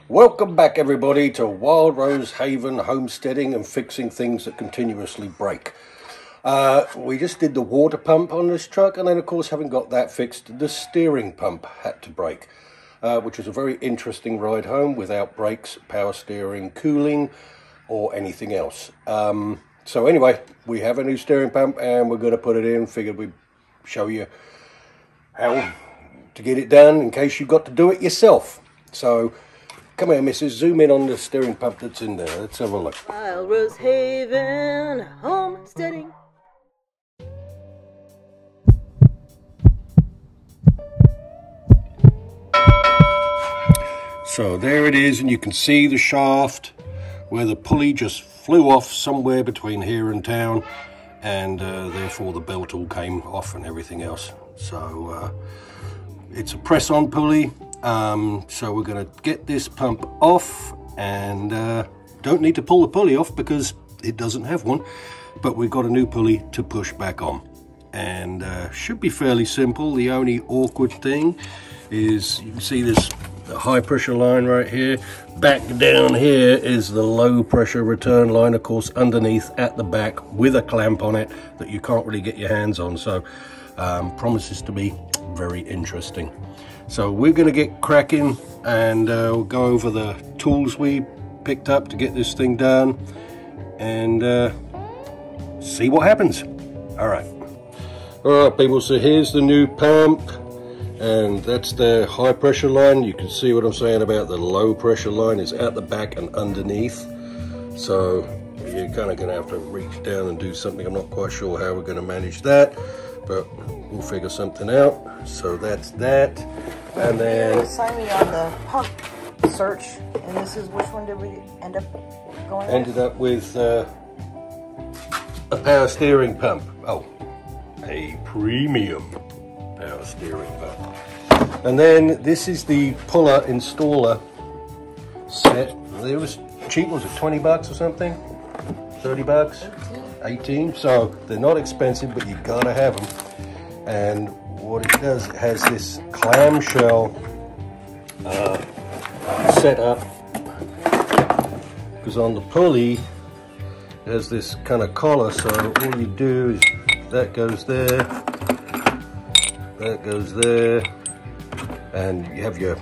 Welcome back everybody to Wild Rose Haven Homesteading and fixing things that continuously break. We just did the water pump on this truck, and then of course, having got that fixed, the steering pump had to break, which was a very interesting ride home without brakes, power steering, cooling or anything else. So anyway, we have a new steering pump and we're going to put it in. Figured we'd show you how to get it done in case you've got to do it yourself. So come here, Mrs. Zoom in on the steering pump that's in there. Let's have a look. Wild Rose Haven Homesteading. So there it is, and you can see the shaft where the pulley just flew off somewhere between here and town, and therefore the belt all came off and everything else. So it's a press-on pulley. So we're going to get this pump off, and don't need to pull the pulley off because it doesn't have one, but we've got a new pulley to push back on, and should be fairly simple. The only awkward thing is you can see this high pressure line right here. Back down here is the low pressure return line, of course, underneath at the back with a clamp on it that you can't really get your hands on. So promises to be very interesting. So we're going to get cracking, and we'll go over the tools we picked up to get this thing done and see what happens. All right people, so here's the new pump, and that's the high pressure line. You can see what I'm saying about the low pressure line is at the back and underneath, so you're kind of going to have to reach down and do something. I'm not quite sure how we're going to manage that, but we'll figure something out. So that's that. And then You signed me on the pump search, and this is, which one did we end up going with? Ended up with a power steering pump. Oh, a premium power steering pump. And then this is the puller installer set. It was cheap. Was it 20 bucks or something? 30 bucks? 18. So they're not expensive, but you gotta have them. And what it does, it has this clamshell set up, because on the pulley it has this kind of collar, so all you do is that goes there, that goes there, and you have your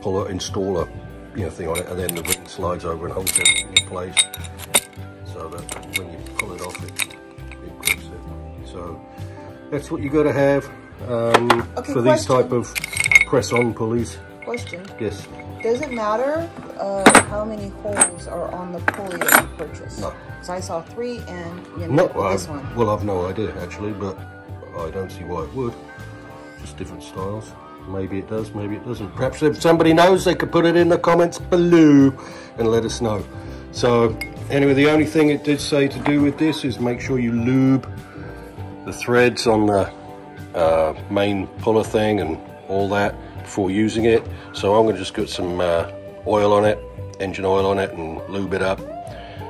puller installer thing on it, and then the ring slides over and holds it in place, so that when you pull it off it grips it. So that's what you got to have Okay, for these type of press-on pulleys. Question. Yes. Does it matter how many holes are on the pulley that you purchased? No. Because I saw 3 and you No, know this one. Well, I've no idea actually, but I don't see why it would. Just different styles. Maybe it does, maybe it doesn't. Perhaps if somebody knows, they could put it in the comments below and let us know. So anyway, the only thing it did say to do with this is make sure you lube the threads on the main puller thing and all that before using it. So I'm going to just get some oil on it, engine oil on it, and lube it up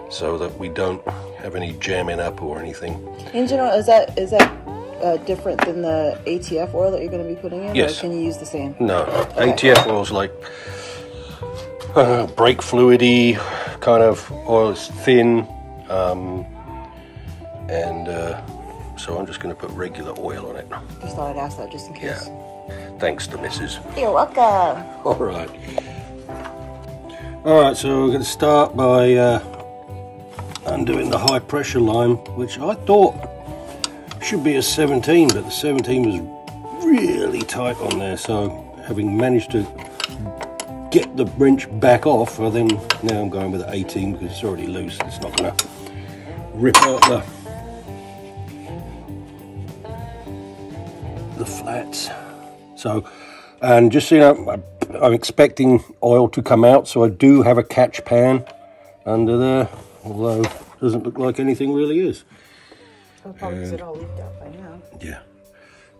so that we don't have any jamming up or anything. Engine oil, is that different than the ATF oil that you're going to be putting in? Yes. Or can you use the same? No, okay. ATF oil's like brake fluidy kind of oil. It's thin, so I'm just going to put regular oil on it. Just thought I'd ask that just in case. Yeah. Thanks to Mrs. You're welcome. All right. All right, so we're going to start by undoing the high pressure line, which I thought should be a 17, but the 17 was really tight on there. So having managed to get the wrench back off, well, then now I'm going with the 18 because it's already loose. It's not going to rip out the flats. So, and just so you know, I'm expecting oil to come out, so I do have a catch pan under there, although it doesn't look like anything really is. So probably because it all leaked out by now. Yeah,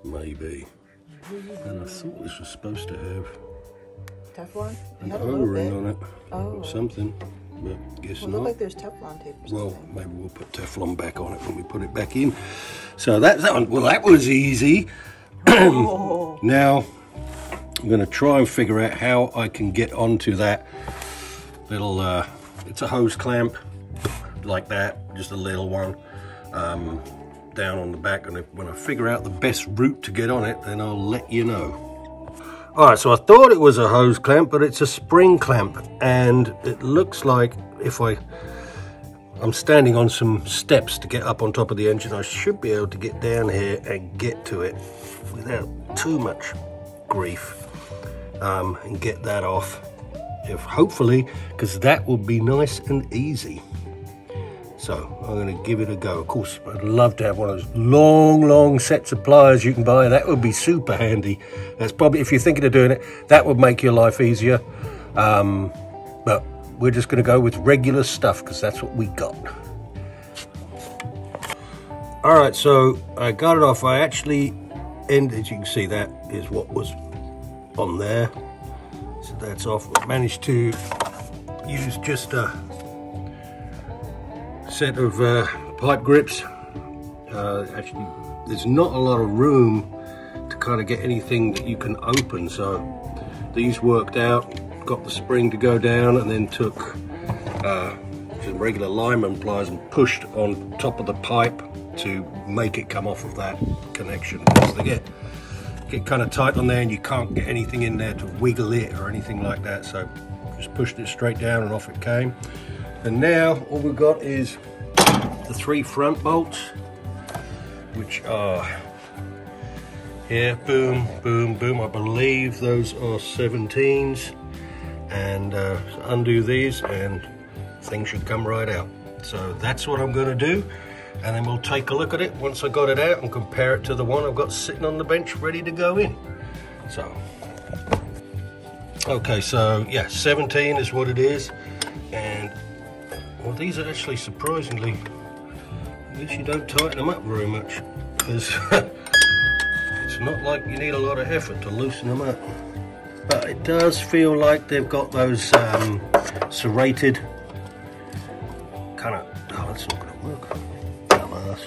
maybe. And I thought this was supposed to have Teflon? an O-ring on it, or something, but guess not. It looks like there's Teflon tape or something. Well, maybe we'll put Teflon back on it when we put it back in. So that's that one. Well, that was easy. Oh. Now, I'm going to try and figure out how I can get onto that little, it's a hose clamp like that, just a little one, down on the back, and when I figure out the best route to get on it, then I'll let you know. Alright, so I thought it was a hose clamp, but it's a spring clamp, and it looks like if I'm standing on some steps to get up on top of the engine, I should be able to get down here and get to it without too much grief, and get that off, if hopefully, because that will be nice and easy. So I'm going to give it a go. Of course, I'd love to have one of those long sets of pliers you can buy. That would be super handy. That's probably, if you're thinking of doing it, that would make your life easier. But we're just going to go with regular stuff because that's what we got. All right, so I got it off. I actually ended, as you can see, that is what was on there. So that's off. I managed to use just a set of pipe grips. Actually, there's not a lot of room to kind of get anything that you can open, so these worked out. Got the spring to go down, and then took some regular lineman pliers and pushed on top of the pipe to make it come off of that connection, because they get kind of tight on there and you can't get anything in there to wiggle it or anything like that. So just pushed it straight down and off it came. And now all we've got is the 3 front bolts, which are here, boom, boom, boom. I believe those are 17s, and undo these and things should come right out. So that's what I'm going to do, and then we'll take a look at it once I got it out and compare it to the one I've got sitting on the bench ready to go in. So, okay, so yeah, 17 is what it is, and well, these are actually surprisingly, at least you don't tighten them up very much, because it's not like you need a lot of effort to loosen them up. But it does feel like they've got those serrated kind of, oh, that's not going to work. Dumbass.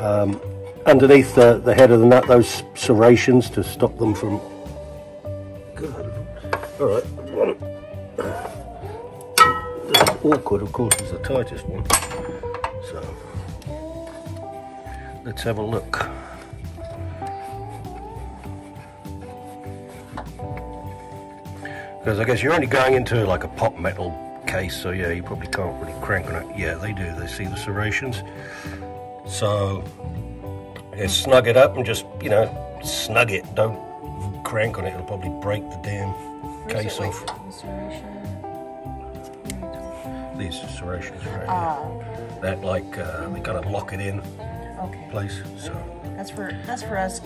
Oh. Underneath the head of the nut, those serrations to stop them from, good. All right, this is awkward, of course, is the tightest one. So let's have a look. Because I guess you're only going into like a pop metal case, so yeah, you probably can't really crank on it. Yeah, they do, they see the serrations. So I guess snug it up and just, you know, snug it. Don't crank on it, it'll probably break the damn case off. These serrations right here. That like, they kind of lock it in place, so. That's for us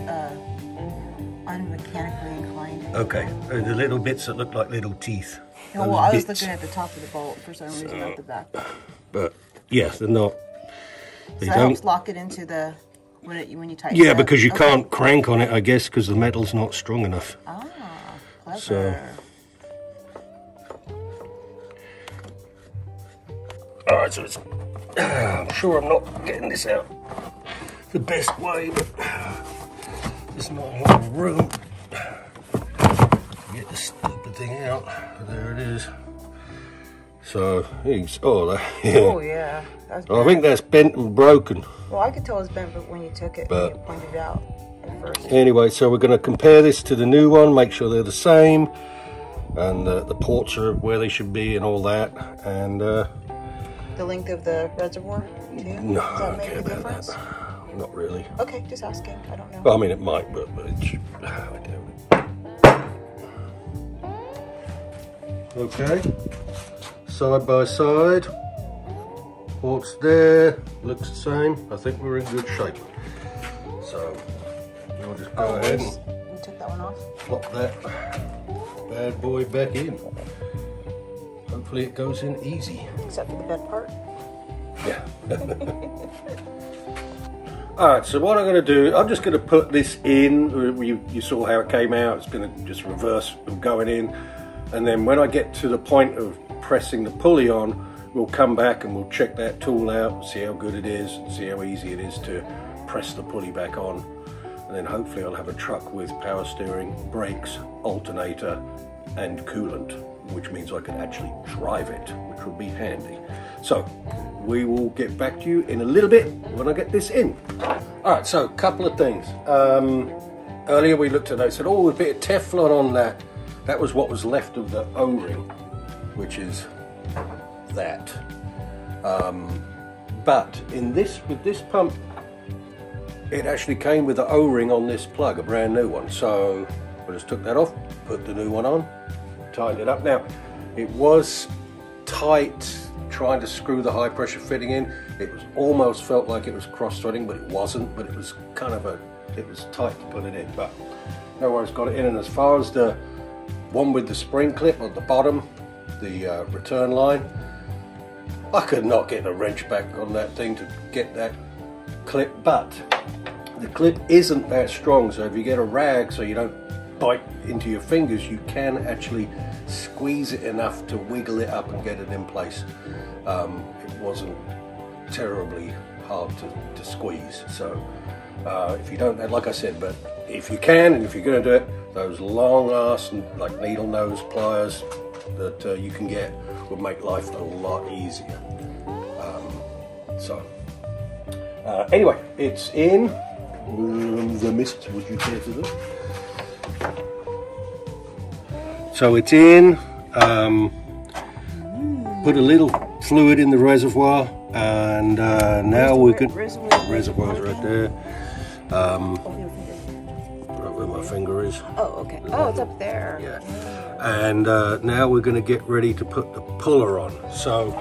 unmechanically inclined. Okay, the little bits that look like little teeth. No, well, I was looking at the top of the bolt for some reason, not the back. But yes, they're not. They so that helps lock it into the when you tighten it. Yeah, because you can't crank on it, I guess, because the metal's not strong enough. Ah, clever. So, all right, so it's. I'm sure I'm not getting this out the best way, but there's not a lot of room to get the stupid thing out. There it is. So, oh yeah. I think that's bent and broken. Well, I could tell it was bent, but when you took it, when you pointed it out at first. Anyway, so we're going to compare this to the new one, make sure they're the same, and the ports are where they should be and all that, and the length of the reservoir too? No, does that make a difference? That. Not really. Okay, just asking. I don't know. Well, I mean, it might, but it's. I doubt it. Okay, side by side. Ports there, looks the same. I think we're in good shape. So we'll just go ahead and you took that one off. Plop that bad boy back in. Hopefully it goes in easy. Except for the bed part. Yeah. Alright, so what I'm going to do, I'm just going to put this in. You saw how it came out. It's going to just reverse going in. And then when I get to the point of pressing the pulley on, we'll come back and we'll check that tool out, see how good it is, and see how easy it is to press the pulley back on, and then hopefully I'll have a truck with power steering, brakes, alternator and coolant, which means I can actually drive it, which will be handy. So we will get back to you in a little bit when I get this in. All right, so a couple of things. Earlier we looked at it, I said, oh, a bit of Teflon on that. That was what was left of the O-ring, which is that. But in this, with this pump, it actually came with the O-ring on this plug, a brand new one. So I just took that off, put the new one on, tightened it up. Now, it was tight trying to screw the high pressure fitting in. It was almost felt like it was cross-threading, but it wasn't. But it was kind of it was tight to put it in. But no worries, got it in. And as far as the one with the spring clip at the bottom, the return line, I could not get a wrench back on that thing to get that clip, but the clip isn't that strong, so if you get a rag so you don't bite into your fingers, you can actually squeeze it enough to wiggle it up and get it in place. It wasn't terribly hard to squeeze, so if you don't, like I said, but if you can, and if you're going to do it, those long ass like needle nose pliers that you can get will make life a lot easier. Anyway, it's in the mist. Would you care to do? So it's in. Put a little fluid in the reservoir, and now we can. Reservoir's right there. Right where my finger is. Oh, okay. Oh, it's up there. Yeah. And now we're going to get ready to put the puller on. So.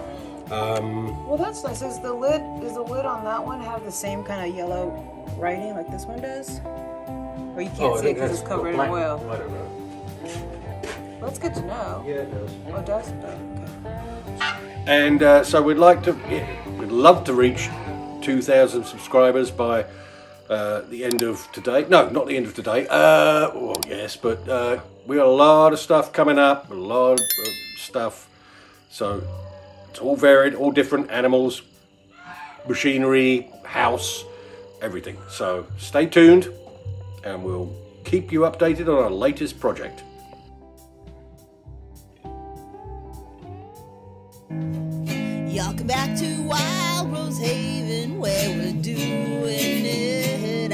Well, that's nice. Does the lid on that one have the same kind of yellow writing like this one does? Or you can't see it because it's covered in oil? I don't know. Well, that's good to know. Yeah, it does. Oh, it does? Okay. And so we'd love to reach 2,000 subscribers by the end of today. No, not the end of today. Well, yes, but we got a lot of stuff coming up, a lot of stuff. So it's all varied, all different animals, machinery, house, everything. So stay tuned and we'll keep you updated on our latest project. Y'all come back to Wild Rose Haven where we're doing it